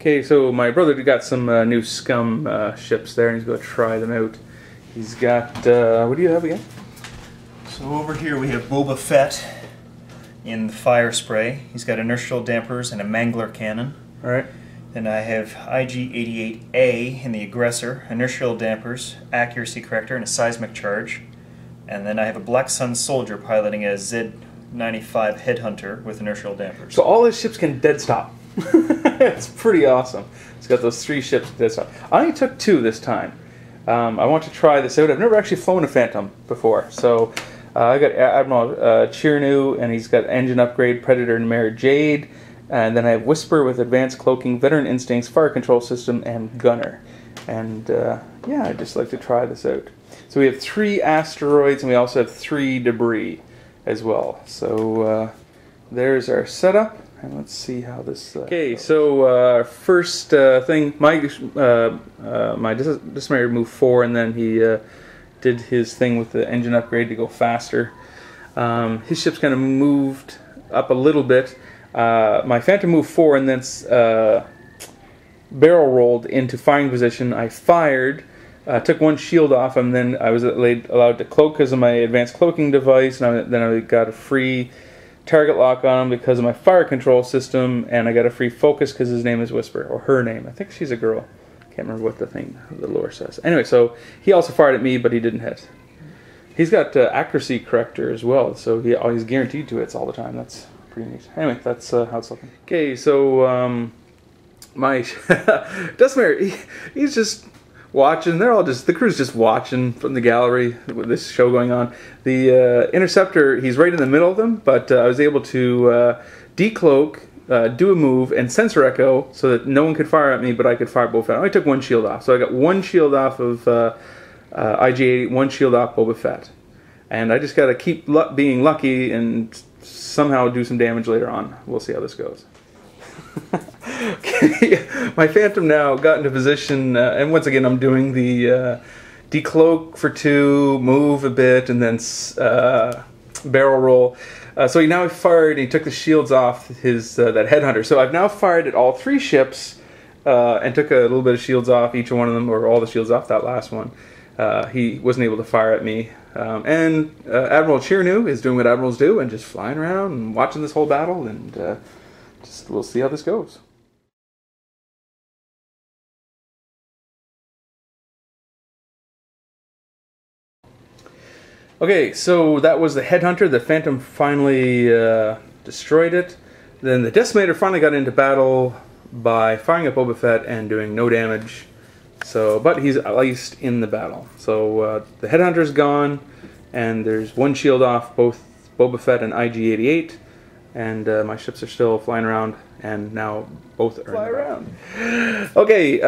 Okay, so my brother got some new Scum ships there, and he's going to try them out. He's got, what do you have again? So over here we have Boba Fett in the fire spray. He's got inertial dampers and a mangler cannon. Alright. Then I have IG-88A in the aggressor, inertial dampers, accuracy corrector, and a seismic charge. And then I have a Black Sun soldier piloting a Z-95 headhunter with inertial dampers. So all his ships can dead stop. It's pretty awesome. He's got those 3 ships dead stop. I only took 2 this time. I want to try this out. I've never actually flown a Phantom before, so I got Admiral Chirnu, and he's got engine upgrade, Predator, and Mare Jade, and then I have Whisper with advanced cloaking, veteran instincts, fire control system, and gunner. And yeah, I'd just like to try this out. So we have 3 asteroids, and we also have 3 debris as well. So there's our setup. And let's see how this. Okay, so first thing, my Dismayer moved 4, and then he did his thing with the engine upgrade to go faster. His ship's kind of moved up a little bit. My Phantom moved 4, and then barrel rolled into firing position. I fired, took 1 shield off him, then I was allowed to cloak because of my advanced cloaking device, and then I got a free target lock on him because of my fire control system, and I got a free focus because his name is Whisper, or her name. I think she's a girl. Can't remember what the lore says. Anyway, so he also fired at me, but he didn't hit. He's got accuracy corrector as well, so he's guaranteed to hits all the time. That's pretty neat. Anyway, that's how it's looking. Okay, so my Dustmare, he's just watching. They're all the crew's just watching from the gallery with this show going on. The interceptor, he's right in the middle of them, but I was able to decloak, do a move, and sensor echo so that no one could fire at me, but I could fire Boba Fett. I only took 1 shield off, so I got 1 shield off of IG-80, 1 shield off Boba Fett. And I just got to keep being lucky and somehow do some damage later on. We'll see how this goes. Okay, my Phantom now got into position, and once again I'm doing the decloak for 2, move a bit, and then barrel roll. So he fired, and he took the shields off his that headhunter. So I've now fired at all 3 ships and took a little bit of shields off each one of them, or all the shields off that last one. He wasn't able to fire at me. And Admiral Chirnu is doing what admirals do and just flying around and watching this whole battle, and we'll see how this goes. Okay, so that was the headhunter. The Phantom finally destroyed it. Then the Decimator finally got into battle by firing at Boba Fett and doing no damage. So, but he's at least in the battle. So the headhunter's gone, and there's 1 shield off both Boba Fett and IG-88, and my ships are still flying around, and now both are fly around. Okay,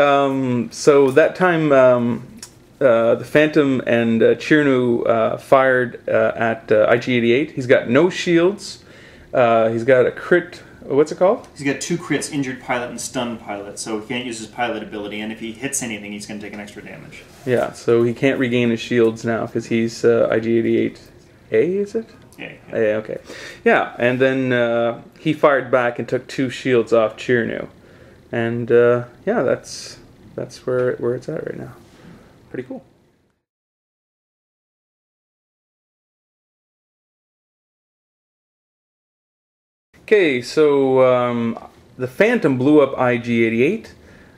so that time the Phantom and Chirnu fired at IG-88. He's got no shields. He's got a crit. What's it called? He's got 2 crits, injured pilot and stunned pilot, so he can't use his pilot ability, and if he hits anything, he's going to take an extra damage. Yeah, so he can't regain his shields now because he's IG-88A, is it? Yeah. Okay. Yeah, and then he fired back and took 2 shields off Chirnu. And yeah, that's where it's at right now. Pretty cool. Okay, so the Phantom blew up IG-88.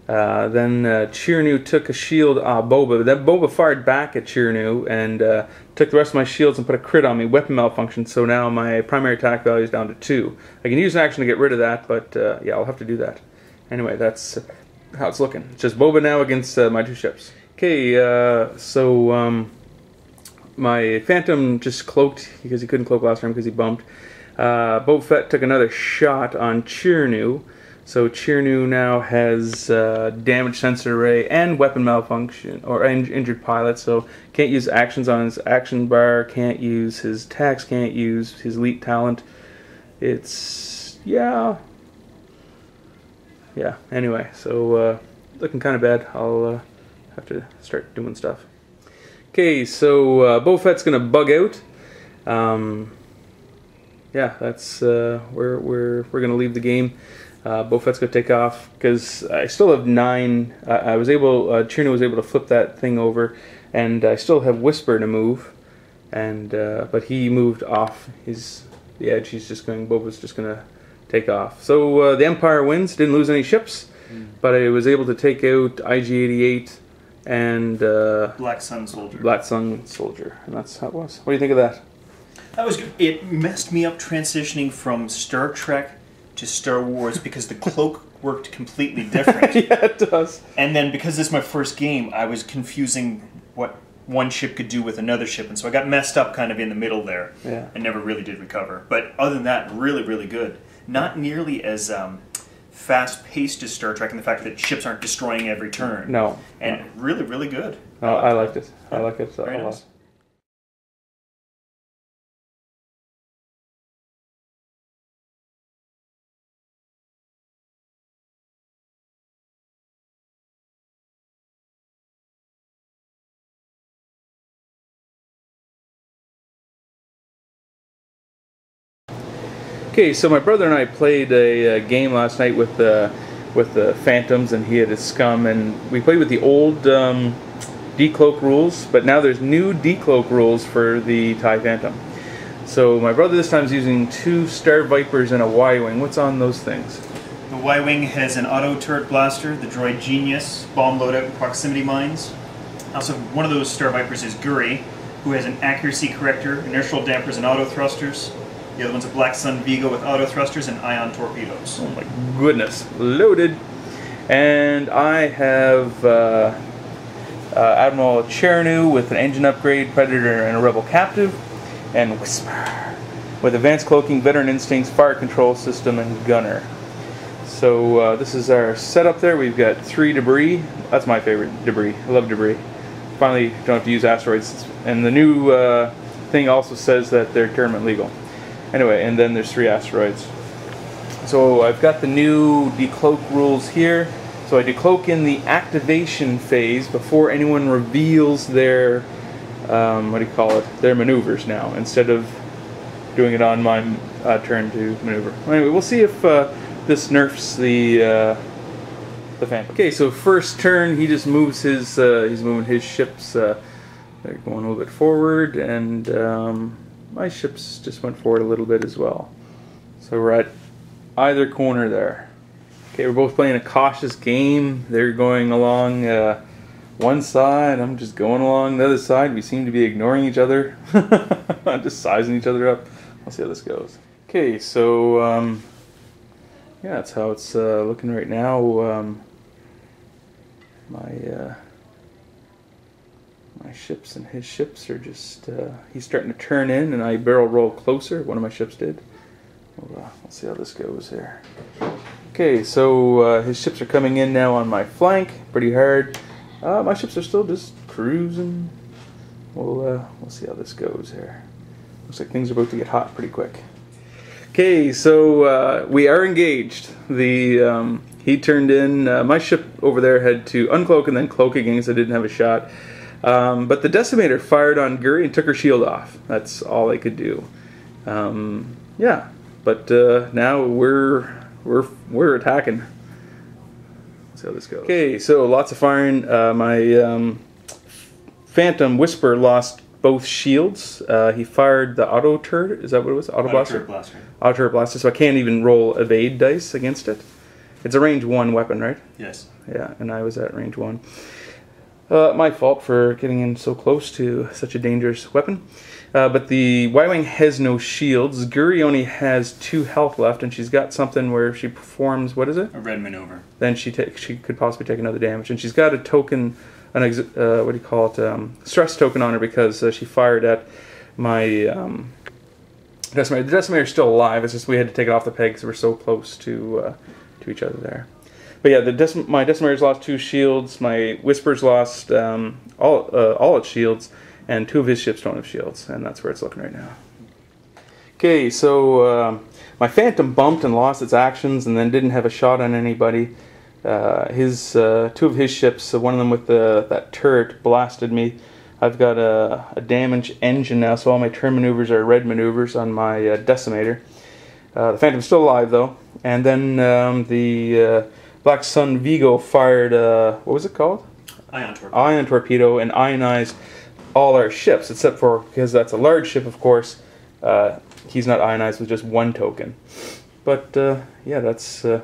Then Chirnu took a shield off Boba. Then Boba fired back at Chirnu and took the rest of my shields and put a crit on me. Weapon malfunction, so now my primary attack value is down to 2. I can use an action to get rid of that, but yeah, I'll have to do that. Anyway, that's how it's looking. It's just Boba now against my 2 ships. Okay, so my Phantom just cloaked because he couldn't cloak last time because he bumped. Boba Fett took another shot on Chirnu, so Chirnu now has damage sensor array and weapon malfunction, or injured pilot, so can't use actions on his action bar, can't use his attacks, can't use his elite talent. It's, yeah, anyway, so looking kind of bad. I'll have to start doing stuff. Okay, so Boba Fett's gonna bug out. Yeah, that's we're gonna leave the game. Beaufet's going to take off because I still have 9. I was able, Cherno was able to flip that thing over, and I still have Whisper to move, and but he moved off the edge. He's just going, Beaufet's just going to take off. So the Empire wins, didn't lose any ships, but I was able to take out IG-88 and Black Sun Soldier. Black Sun Soldier, and that's how it was. What do you think of that? That was good. It messed me up transitioning from Star Trek to Star Wars because the cloak worked completely different. Yeah, it does. And then because this is my first game, I was confusing what one ship could do with another ship, and so I got messed up kind of in the middle there. Yeah. And never really did recover. But other than that, really, really good. Not nearly as fast-paced as Star Trek in the fact that ships aren't destroying every turn. No. And really, really good. I liked it. I like it a lot. Nice. Okay, so my brother and I played a game last night with the Phantoms, and he had his scum, and we played with the old decloak rules, but now there's new decloak rules for the TIE Phantom. So my brother this time is using 2 Star Vipers and a Y-Wing. What's on those things? The Y-Wing has an auto turret blaster, the droid Genius, bomb loadout, and proximity mines. Also, one of those Star Vipers is Guri, who has an accuracy corrector, inertial dampers, and auto thrusters. The other one's a Black Sun Vigo with auto thrusters and ion torpedoes. Oh my goodness, loaded. And I have Admiral Cherno with an engine upgrade, Predator, and a Rebel Captive, and Whisper with advanced cloaking, veteran instincts, fire control system, and gunner. So this is our setup there. We've got 3 debris. That's my favorite debris. I love debris. Finally, don't have to use asteroids. And the new thing also says that they're tournament legal. Anyway, and then there's 3 asteroids. So I've got the new decloak rules here. So I decloak in the activation phase before anyone reveals their, what do you call it, their maneuvers now, instead of doing it on my turn to maneuver. Anyway, we'll see if this nerfs the Phantom. Okay, so first turn he just moves his, he's moving his ships, they're going a little bit forward, and my ships just went forward a little bit as well. So we're at either corner there. Okay, we're both playing a cautious game. They're going along one side, I'm just going along the other side. We seem to be ignoring each other. Just sizing each other up. I'll see how this goes. Okay, so yeah, that's how it's looking right now. My ships and his ships are just, he's starting to turn in, and I barrel roll closer. One of my ships did. We'll see how this goes here. Okay, so his ships are coming in now on my flank, pretty hard. My ships are still just cruising. We'll see how this goes here. Looks like things are about to get hot pretty quick. Okay, so we are engaged. He turned in, my ship over there had to uncloak and then cloak again because I didn't have a shot. But the Decimator fired on Guri and took her shield off. That's all I could do. Yeah, but now we're attacking. Let's see how this goes. Okay, so lots of firing. My Phantom Whisper lost both shields. He fired the auto turret. Is that what it was? Auto blaster. Auto turret blaster. So I can't even roll evade dice against it. It's a range 1 weapon, right? Yes. Yeah, and I was at range 1. My fault for getting in so close to such a dangerous weapon. But the Y-Wing has no shields. Guri only has 2 health left, and she's got something where if she performs, what is it? A red maneuver. Then she could possibly take another damage. And she's got a token, what do you call it, stress token on her because she fired at my Decimator. The Decimator's still alive, it's just we had to take it off the peg because we're so close to each other there. But yeah, my Decimator's lost 2 shields, my Whisper's lost all its shields, and 2 of his ships don't have shields, and that's where it's looking right now. Okay, so my Phantom bumped and lost its actions and then didn't have a shot on anybody. 2 of his ships, one of them with that turret, blasted me. I've got a damaged engine now, so all my turn maneuvers are red maneuvers on my Decimator. The Phantom's still alive though, And then the Black Sun Vigo fired, what was it called? Ion torpedo. Ion torpedo, and ionized all our ships, except for, because that's a large ship, of course, he's not ionized with just one token. But, yeah, that's how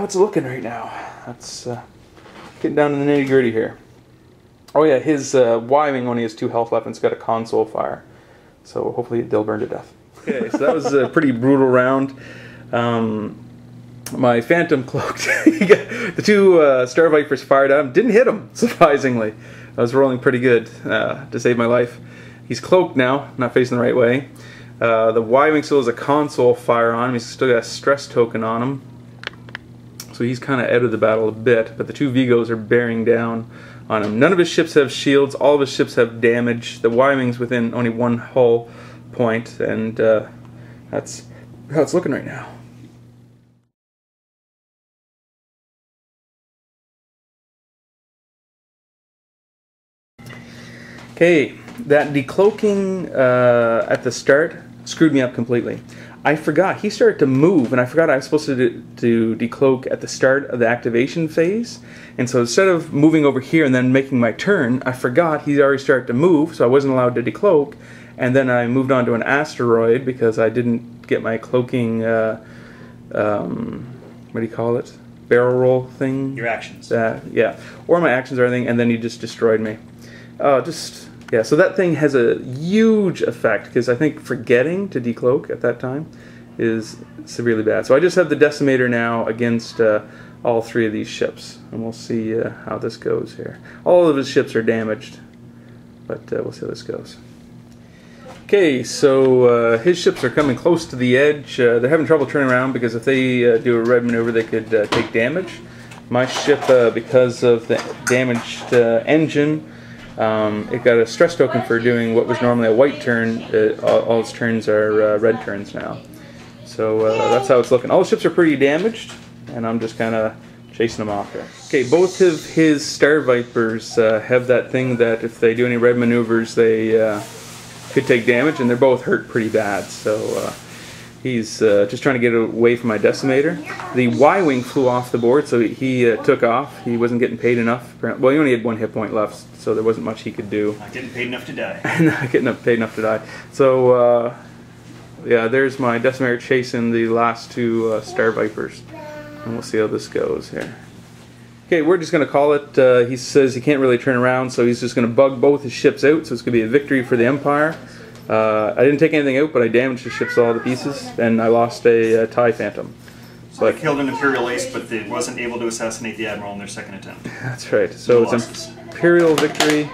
it's looking right now. That's getting down to the nitty-gritty here. Oh yeah, his Y-wing only has 2 health left and it's got a console fire. So hopefully they'll burn to death. Okay, so that was a pretty brutal round. My Phantom cloaked. The 2 Star Vipers fired at him. Didn't hit him, surprisingly. I was rolling pretty good to save my life. He's cloaked now, not facing the right way. The Y-wing still has a console fire on him. He's still got a stress token on him. So he's kind of out of the battle a bit, but the 2 Vigos are bearing down on him. None of his ships have shields. All of his ships have damage. The Y-wing's within only 1 hull point, and that's how it's looking right now. Okay, that decloaking at the start screwed me up completely. I forgot, he started to move, and I forgot I was supposed to decloak at the start of the activation phase. And so instead of moving over here and then making my turn, I forgot he already started to move, so I wasn't allowed to decloak. And then I moved on to an asteroid because I didn't get my cloaking, what do you call it? Barrel roll thing? Your actions. Yeah, or my actions or anything, and then he just destroyed me. Yeah, so that thing has a huge effect, because I think forgetting to decloak at that time is severely bad. So I just have the decimator now against all 3 of these ships, and we'll see how this goes here. All of his ships are damaged, but we'll see how this goes. Okay, so his ships are coming close to the edge. They're having trouble turning around because if they do a red maneuver, they could take damage. My ship, because of the damaged engine, it got a stress token for doing what was normally a white turn. All its turns are red turns now. So that's how it's looking. All the ships are pretty damaged, and I'm just kind of chasing them off here. Okay, both of his Star Vipers have that thing that if they do any red maneuvers, they could take damage, and they're both hurt pretty bad. So he's just trying to get away from my decimator. The Y-wing flew off the board, so he took off. He wasn't getting paid enough. Well, he only had 1 hit point left, so there wasn't much he could do. Not getting paid enough to die. Not getting paid enough to die. So, yeah, there's my decimator chasing the last 2 Star Vipers. And we'll see how this goes here. Okay, we're just going to call it. He says he can't really turn around, so he's just going to bug both his ships out, so it's going to be a victory for the Empire. I didn't take anything out, but I damaged the ships all to pieces, and I lost a TIE Phantom. So I killed an Imperial Ace, but they wasn't able to assassinate the Admiral in their 2nd attempt. That's right. So it's an Imperial victory,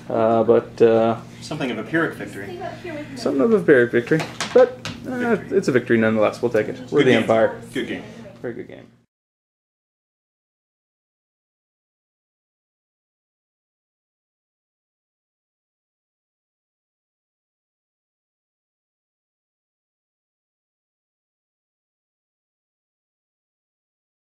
but... something of a Pyrrhic victory. Something of a Pyrrhic victory, but it's a victory nonetheless. We'll take it. We're the Empire. Good game. Very good game.